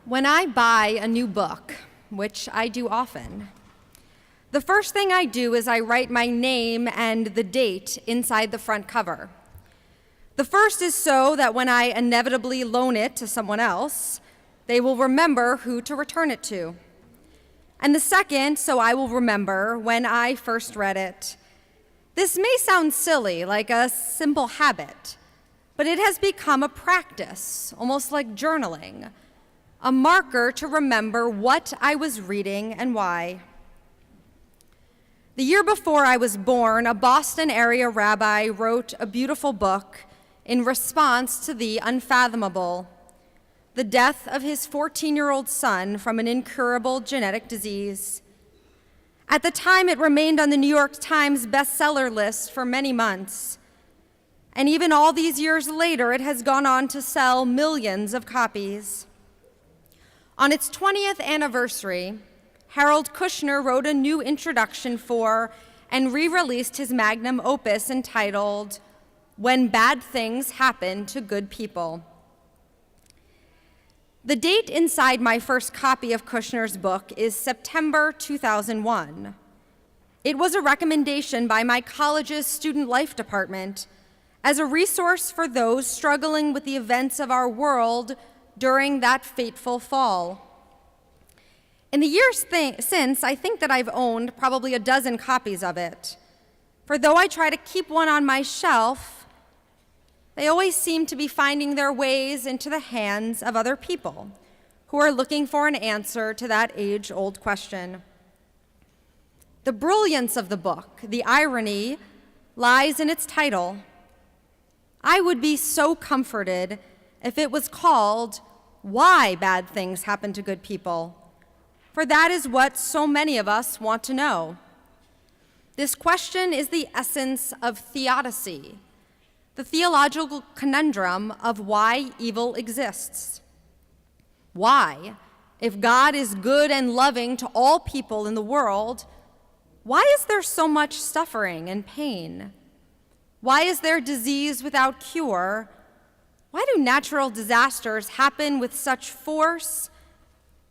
When I buy a new book, which I do often, the first thing I do is I write my name and the date inside the front cover. The first is so that when I inevitably loan it to someone else, they will remember who to return it to. And the second, so I will remember when I first read it. This may sound silly, like a simple habit, but it has become a practice, almost like journaling, a marker to remember what I was reading and why. The year before I was born, a Boston area rabbi wrote a beautiful book in response to the unfathomable, the death of his 14-year-old son from an incurable genetic disease. At the time, it remained on the New York Times bestseller list for many months. And even all these years later, it has gone on to sell millions of copies. On its 20th anniversary, Harold Kushner wrote a new introduction for and re-released his magnum opus entitled, When Bad Things Happen to Good People. The date inside my first copy of Kushner's book is September 2001. It was a recommendation by my college's student life department as a resource for those struggling with the events of our world during that fateful fall. In the years since, I think that I've owned probably a dozen copies of it. For though I try to keep one on my shelf, they always seem to be finding their ways into the hands of other people who are looking for an answer to that age-old question. The brilliance of the book, the irony, lies in its title. I would be so comforted if it was called Why Bad Things Happen to Good People, for that is what so many of us want to know. This question is the essence of theodicy, the theological conundrum of why evil exists. Why, if God is good and loving to all people in the world, why is there so much suffering and pain? Why is there disease without cure? Why do natural disasters happen with such force?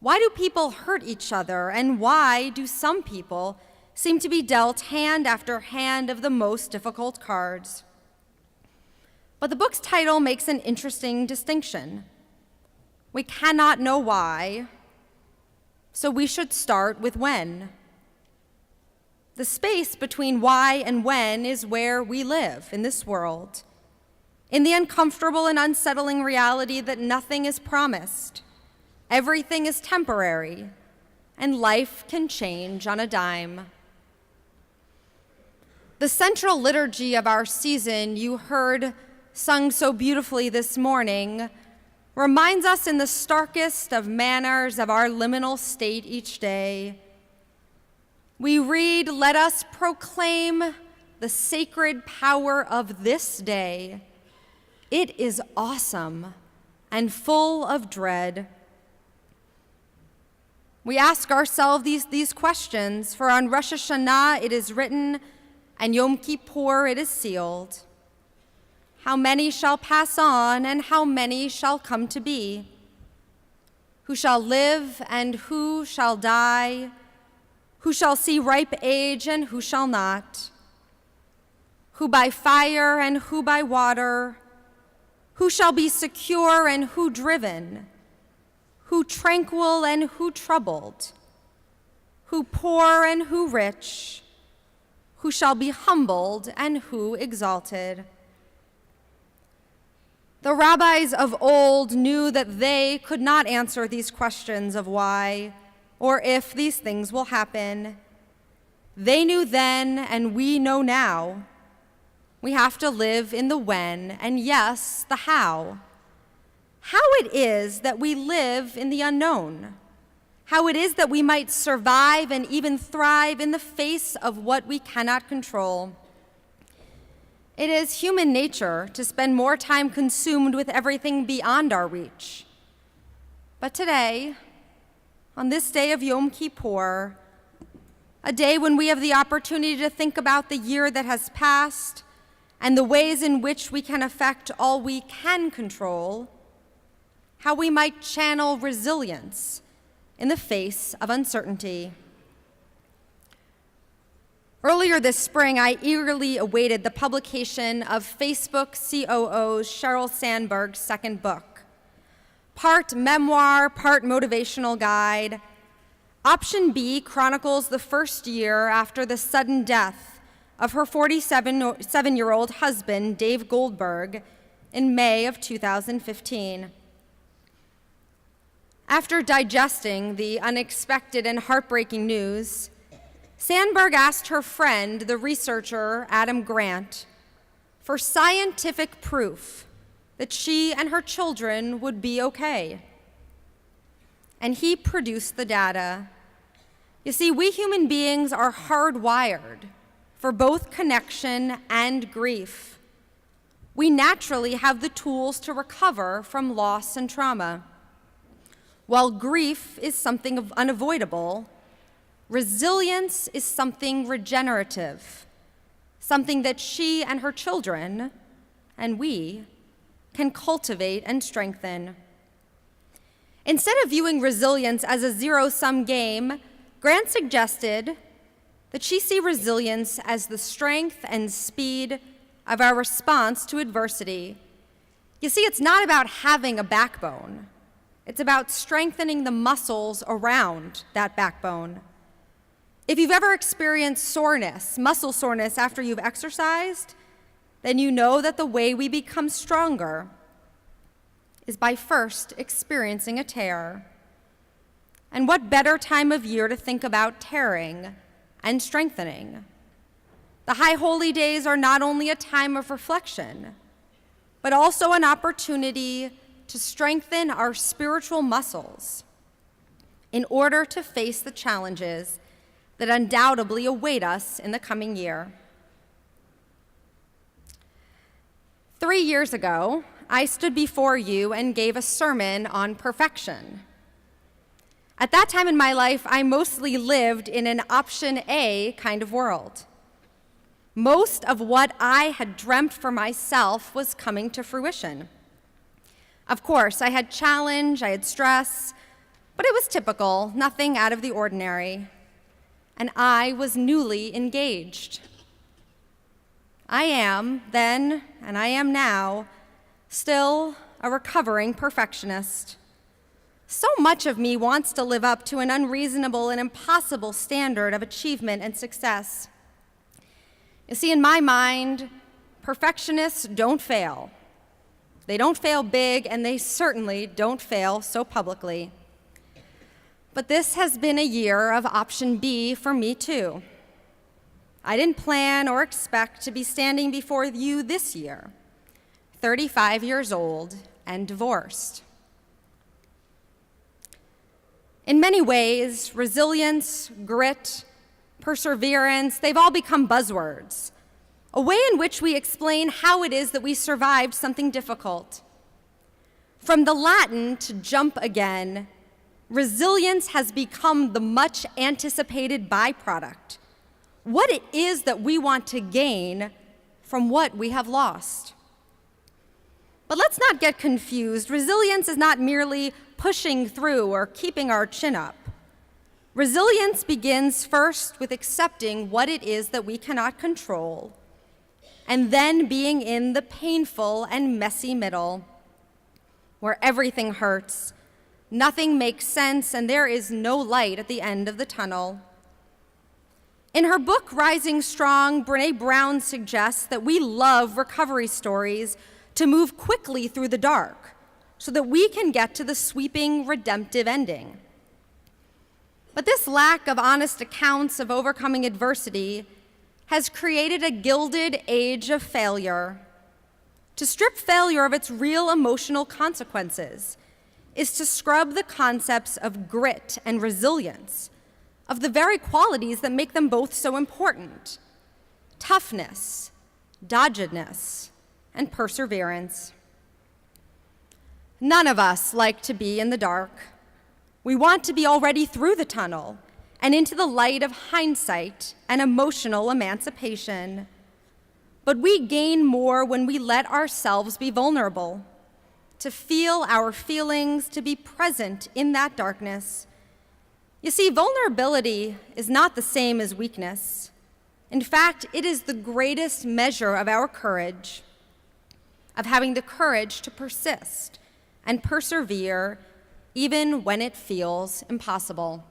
Why do people hurt each other? And why do some people seem to be dealt hand after hand of the most difficult cards? But the book's title makes an interesting distinction. We cannot know why, so we should start with when. The space between why and when is where we live in this world, in the uncomfortable and unsettling reality that nothing is promised, everything is temporary, and life can change on a dime. The central liturgy of our season you heard sung so beautifully this morning reminds us in the starkest of manners of our liminal state each day. We read, "Let us proclaim the sacred power of this day. It is awesome and full of dread." We ask ourselves these questions, for on Rosh Hashanah it is written, and Yom Kippur it is sealed. How many shall pass on, and how many shall come to be? Who shall live, and who shall die? Who shall see ripe age, and who shall not? Who by fire, and who by water? Who shall be secure, and who driven? Who tranquil, and who troubled? Who poor, and who rich? Who shall be humbled, and who exalted? The rabbis of old knew that they could not answer these questions of why or if these things will happen. They knew then, and we know now. We have to live in the when, and yes, the how. How it is that we live in the unknown. How it is that we might survive and even thrive in the face of what we cannot control. It is human nature to spend more time consumed with everything beyond our reach. But today, on this day of Yom Kippur, a day when we have the opportunity to think about the year that has passed and the ways in which we can affect all we can control, how we might channel resilience in the face of uncertainty. Earlier this spring, I eagerly awaited the publication of Facebook COO Sheryl Sandberg's second book. Part memoir, part motivational guide, Option B chronicles the first year after the sudden death of her 47-year-old husband, Dave Goldberg, in May of 2015. After digesting the unexpected and heartbreaking news, Sandberg asked her friend, the researcher Adam Grant, for scientific proof that she and her children would be okay. And he produced the data. You see, we human beings are hardwired for both connection and grief. We naturally have the tools to recover from loss and trauma. While grief is something unavoidable, resilience is something regenerative, something that she and her children, and we, can cultivate and strengthen. Instead of viewing resilience as a zero-sum game, Grant suggested that she see resilience as the strength and speed of our response to adversity. You see, it's not about having a backbone. It's about strengthening the muscles around that backbone. If you've ever experienced soreness, muscle soreness after you've exercised, then you know that the way we become stronger is by first experiencing a tear. And what better time of year to think about tearing and strengthening? The High Holy Days are not only a time of reflection, but also an opportunity to strengthen our spiritual muscles in order to face the challenges that undoubtedly await us in the coming year. 3 years ago, I stood before you and gave a sermon on perfection. At that time in my life, I mostly lived in an option A kind of world. Most of what I had dreamt for myself was coming to fruition. Of course, I had challenge, I had stress, but it was typical, nothing out of the ordinary. And I was newly engaged. I am then, and I am now, still a recovering perfectionist. So much of me wants to live up to an unreasonable and impossible standard of achievement and success. You see, in my mind, perfectionists don't fail. They don't fail big, and they certainly don't fail so publicly. But this has been a year of option B for me too. I didn't plan or expect to be standing before you this year, 35 years old and divorced. In many ways, resilience, grit, perseverance, they've all become buzzwords, a way in which we explain how it is that we survived something difficult. From the Latin to jump again, resilience has become the much anticipated byproduct, what it is that we want to gain from what we have lost. But let's not get confused. Resilience is not merely pushing through or keeping our chin up. Resilience begins first with accepting what it is that we cannot control, and then being in the painful and messy middle, where everything hurts, nothing makes sense, and there is no light at the end of the tunnel. In her book, Rising Strong, Brené Brown suggests that we love recovery stories to move quickly through the dark so that we can get to the sweeping, redemptive ending. But this lack of honest accounts of overcoming adversity has created a gilded age of failure. To strip failure of its real emotional consequences is to scrub the concepts of grit and resilience, of the very qualities that make them both so important: toughness, doggedness, and perseverance. None of us like to be in the dark. We want to be already through the tunnel and into the light of hindsight and emotional emancipation. But we gain more when we let ourselves be vulnerable, to feel our feelings, to be present in that darkness. You see, vulnerability is not the same as weakness. In fact, it is the greatest measure of our courage, of having the courage to persist and persevere even when it feels impossible.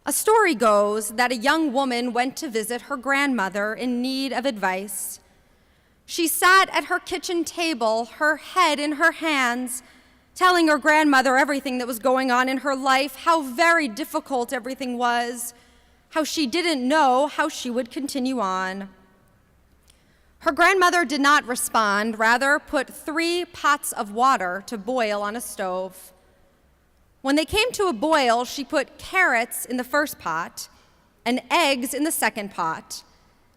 A story goes that a young woman went to visit her grandmother in need of advice. She sat at her kitchen table, her head in her hands, telling her grandmother everything that was going on in her life, how very difficult everything was, how she didn't know how she would continue on. Her grandmother did not respond, rather put 3 pots of water to boil on a stove. When they came to a boil, she put carrots in the first pot and eggs in the second pot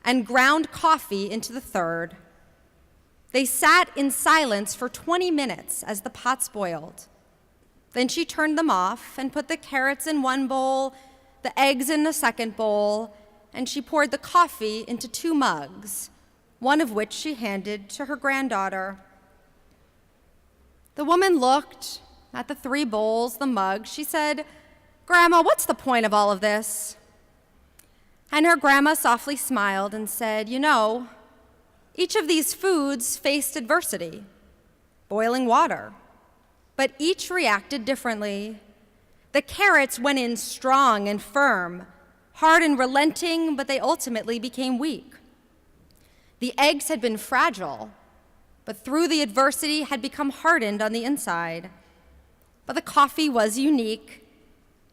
and ground coffee into the third. They sat in silence for 20 minutes as the pots boiled. Then she turned them off and put the carrots in one bowl, the eggs in the second bowl, and she poured the coffee into 2 mugs, one of which she handed to her granddaughter. The woman looked at the 3 bowls, the mug. She said, "Grandma, what's the point of all of this?" And her grandma softly smiled and said, "You know, each of these foods faced adversity, boiling water, but each reacted differently. The carrots went in strong and firm, hard and relenting, but they ultimately became weak. The eggs had been fragile, but through the adversity had become hardened on the inside. But the coffee was unique.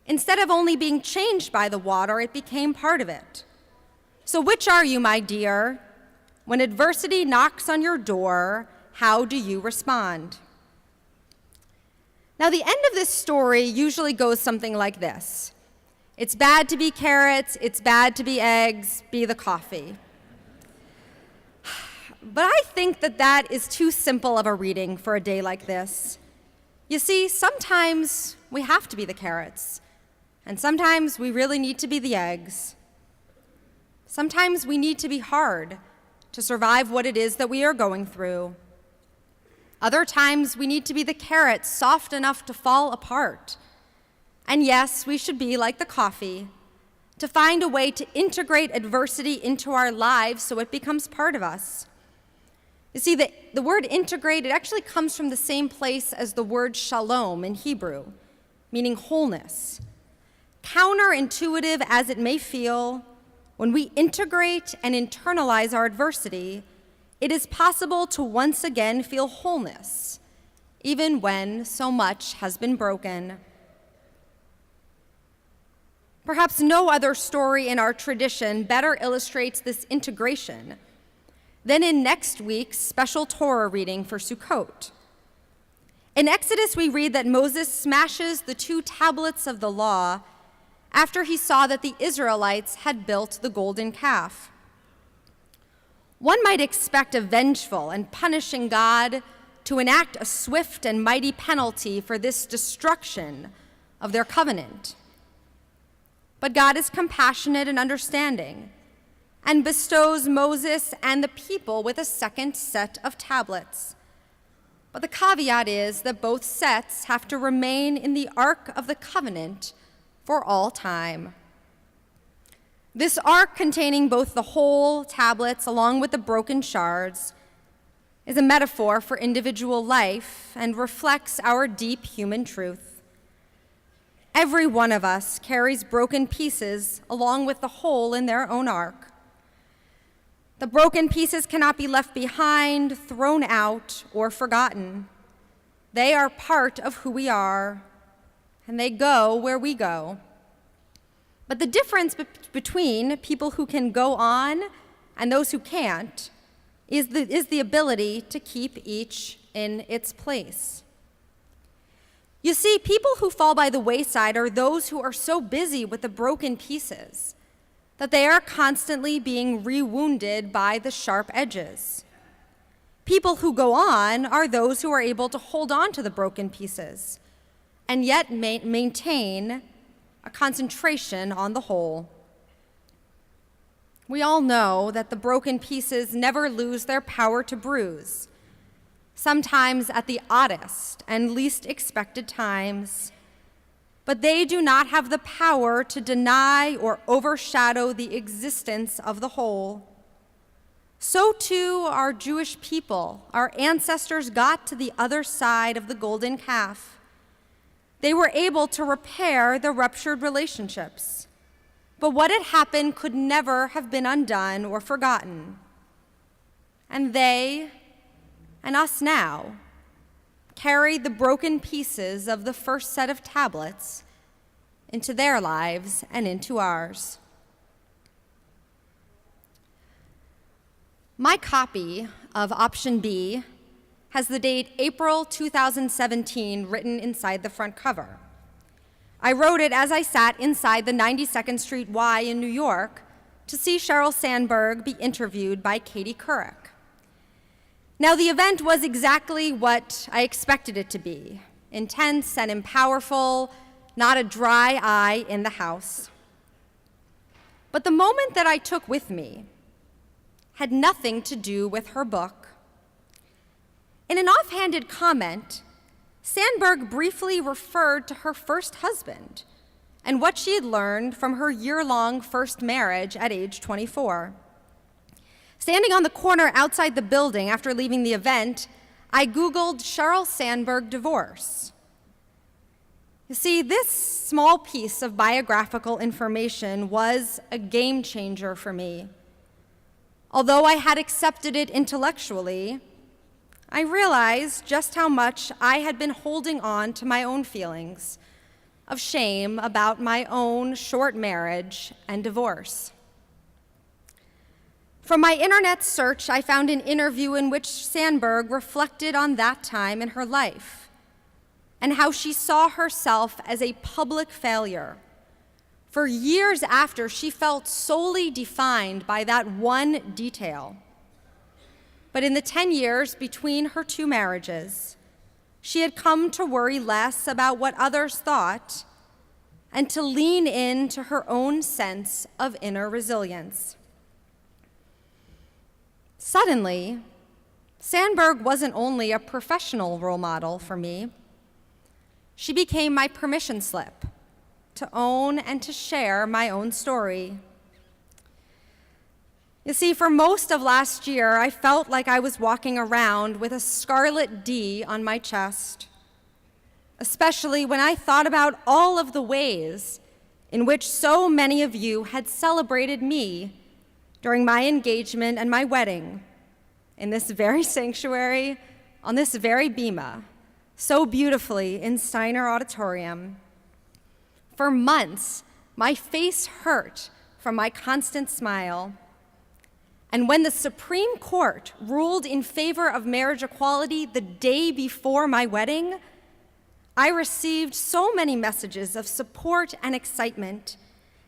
Instead of only being changed by the water, it became part of it. So which are you, my dear? When adversity knocks on your door, how do you respond?" Now, the end of this story usually goes something like this. It's bad to be carrots, it's bad to be eggs, be the coffee. But I think that that is too simple of a reading for a day like this. You see, sometimes we have to be the carrots, and sometimes we really need to be the eggs. Sometimes we need to be hard to survive what it is that we are going through. Other times we need to be the carrots, soft enough to fall apart. And yes, we should be like the coffee, to find a way to integrate adversity into our lives so it becomes part of us. You see, the word integrate, it actually comes from the same place as the word shalom in Hebrew, meaning wholeness. Counterintuitive as it may feel, when we integrate and internalize our adversity, it is possible to once again feel wholeness, even when so much has been broken. Perhaps no other story in our tradition better illustrates this integration than in next week's special Torah reading for Sukkot. In Exodus, we read that Moses smashes the 2 tablets of the law after he saw that the Israelites had built the golden calf. One might expect a vengeful and punishing God to enact a swift and mighty penalty for this destruction of their covenant. But God is compassionate and understanding, and bestows Moses and the people with a second set of tablets. But the caveat is that both sets have to remain in the Ark of the Covenant for all time. This ark, containing both the whole tablets along with the broken shards, is a metaphor for individual life and reflects our deep human truth. Every one of us carries broken pieces along with the whole in their own ark. The broken pieces cannot be left behind, thrown out, or forgotten. They are part of who we are, and they go where we go. But the difference between people who can go on and those who can't is the ability to keep each in its place. You see, people who fall by the wayside are those who are so busy with the broken pieces that they are constantly being re-wounded by the sharp edges. People who go on are those who are able to hold on to the broken pieces and yet maintain a concentration on the whole. We all know that the broken pieces never lose their power to bruise, sometimes at the oddest and least expected times, but they do not have the power to deny or overshadow the existence of the whole. So too our Jewish people, our ancestors got to the other side of the golden calf. They were able to repair the ruptured relationships, but what had happened could never have been undone or forgotten. And they, and us now, carry the broken pieces of the first set of tablets into their lives and into ours. My copy of option B has the date April 2017 written inside the front cover. I wrote it as I sat inside the 92nd Street Y in New York to see Sheryl Sandberg be interviewed by Katie Couric. Now, the event was exactly what I expected it to be: intense and powerful, not a dry eye in the house. But the moment that I took with me had nothing to do with her book. In an offhanded comment, Sandberg briefly referred to her first husband and what she had learned from her year-long first marriage at age 24. Standing on the corner outside the building after leaving the event, I Googled Sheryl Sandberg divorce. You see, this small piece of biographical information was a game changer for me. Although I had accepted it intellectually, I realized just how much I had been holding on to my own feelings of shame about my own short marriage and divorce. From my internet search, I found an interview in which Sandberg reflected on that time in her life and how she saw herself as a public failure. For years after, she felt solely defined by that one detail. But in the 10 years between her two marriages, she had come to worry less about what others thought and to lean into her own sense of inner resilience. Suddenly, Sandberg wasn't only a professional role model for me. She became my permission slip to own and to share my own story. You see, for most of last year, I felt like I was walking around with a scarlet D on my chest, especially when I thought about all of the ways in which so many of you had celebrated me during my engagement and my wedding in this very sanctuary, on this very bima, so beautifully in Steiner Auditorium. For months, my face hurt from my constant smile. And when the Supreme Court ruled in favor of marriage equality the day before my wedding, I received so many messages of support and excitement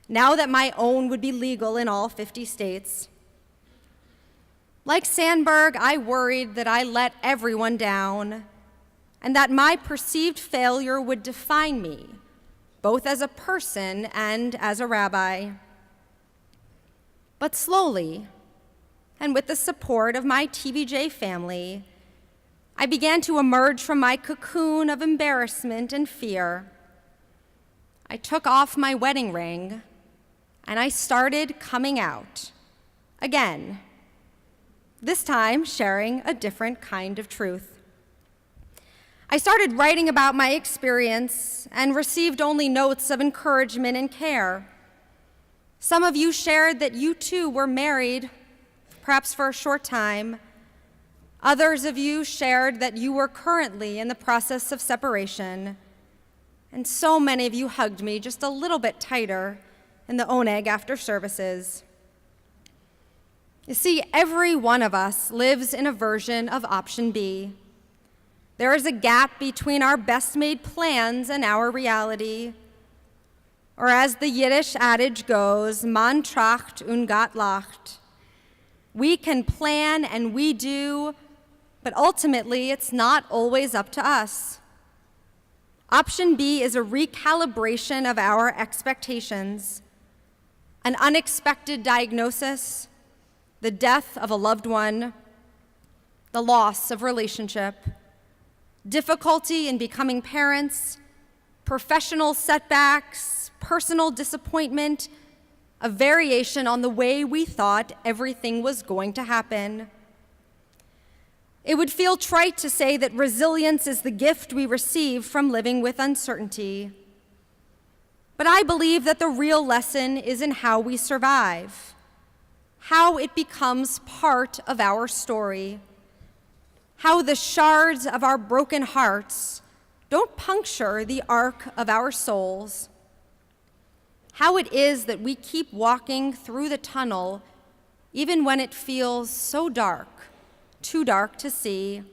now that my own would be legal in all 50 states. Like Sandberg, I worried that I let everyone down and that my perceived failure would define me, both as a person and as a rabbi. But slowly, and with the support of my TBJ family, I began to emerge from my cocoon of embarrassment and fear. I took off my wedding ring, and I started coming out. Again, this time sharing a different kind of truth. I started writing about my experience and received only notes of encouragement and care. Some of you shared that you too were married, perhaps for a short time. Others of you shared that you were currently in the process of separation. And so many of you hugged me just a little bit tighter in the oneg after services. You see, every one of us lives in a version of option B. There is a gap between our best-made plans and our reality. Or as the Yiddish adage goes, man tracht und Gott lacht. We can plan and we do, but ultimately it's not always up to us. Option B is a recalibration of our expectations, an unexpected diagnosis, the death of a loved one, the loss of relationship, difficulty in becoming parents, professional setbacks, personal disappointment, a variation on the way we thought everything was going to happen. It would feel trite to say that resilience is the gift we receive from living with uncertainty. But I believe that the real lesson is in how we survive, how it becomes part of our story, how the shards of our broken hearts don't puncture the arc of our souls, how it is that we keep walking through the tunnel even when it feels so dark, too dark to see,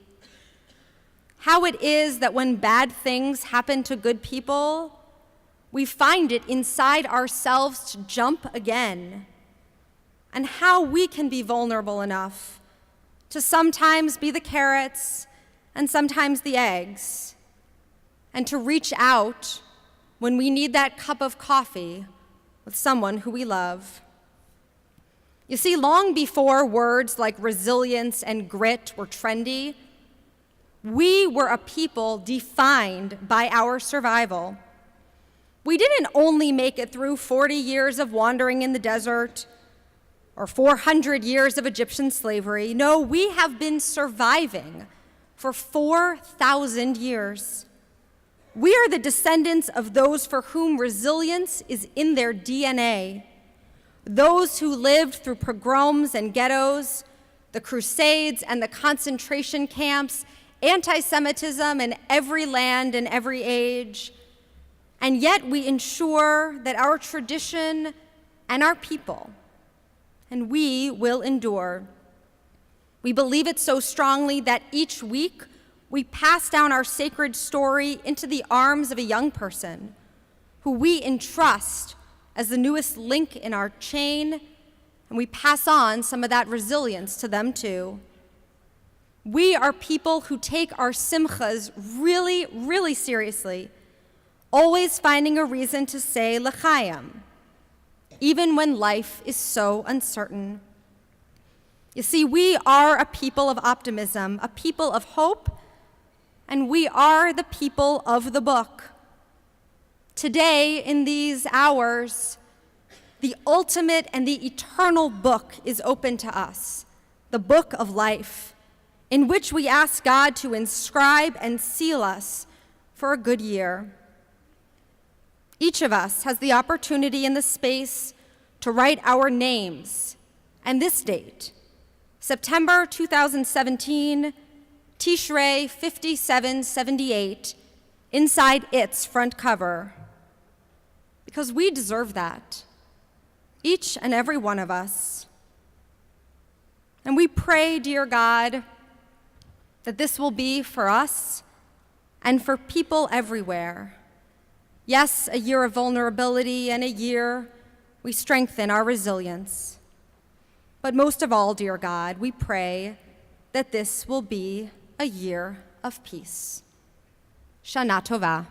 how it is that when bad things happen to good people, we find it inside ourselves to jump again, and how we can be vulnerable enough to sometimes be the carrots and sometimes the eggs, and to reach out when we need that cup of coffee with someone who we love. You see, long before words like resilience and grit were trendy, we were a people defined by our survival. We didn't only make it through 40 years of wandering in the desert or 400 years of Egyptian slavery. No, we have been surviving for 4,000 years. We are the descendants of those for whom resilience is in their DNA, those who lived through pogroms and ghettos, the Crusades and the concentration camps, anti-Semitism in every land and every age, and yet we ensure that our tradition and our people, and we will endure. We believe it so strongly that each week we pass down our sacred story into the arms of a young person who we entrust as the newest link in our chain, and we pass on some of that resilience to them too. We are people who take our simchas really, really seriously, always finding a reason to say l'chaim, even when life is so uncertain. You see, we are a people of optimism, a people of hope, and we are the people of the book. Today, in these hours, the ultimate and the eternal book is open to us, the book of life, in which we ask God to inscribe and seal us for a good year. Each of us has the opportunity in the space to write our names and this date, September 2017, Tishrei 5778, inside its front cover, because we deserve that, each and every one of us. And we pray, dear God, that this will be for us and for people everywhere. Yes, a year of vulnerability and a year we strengthen our resilience. But most of all, dear God, we pray that this will be a year of peace. Shana Tova.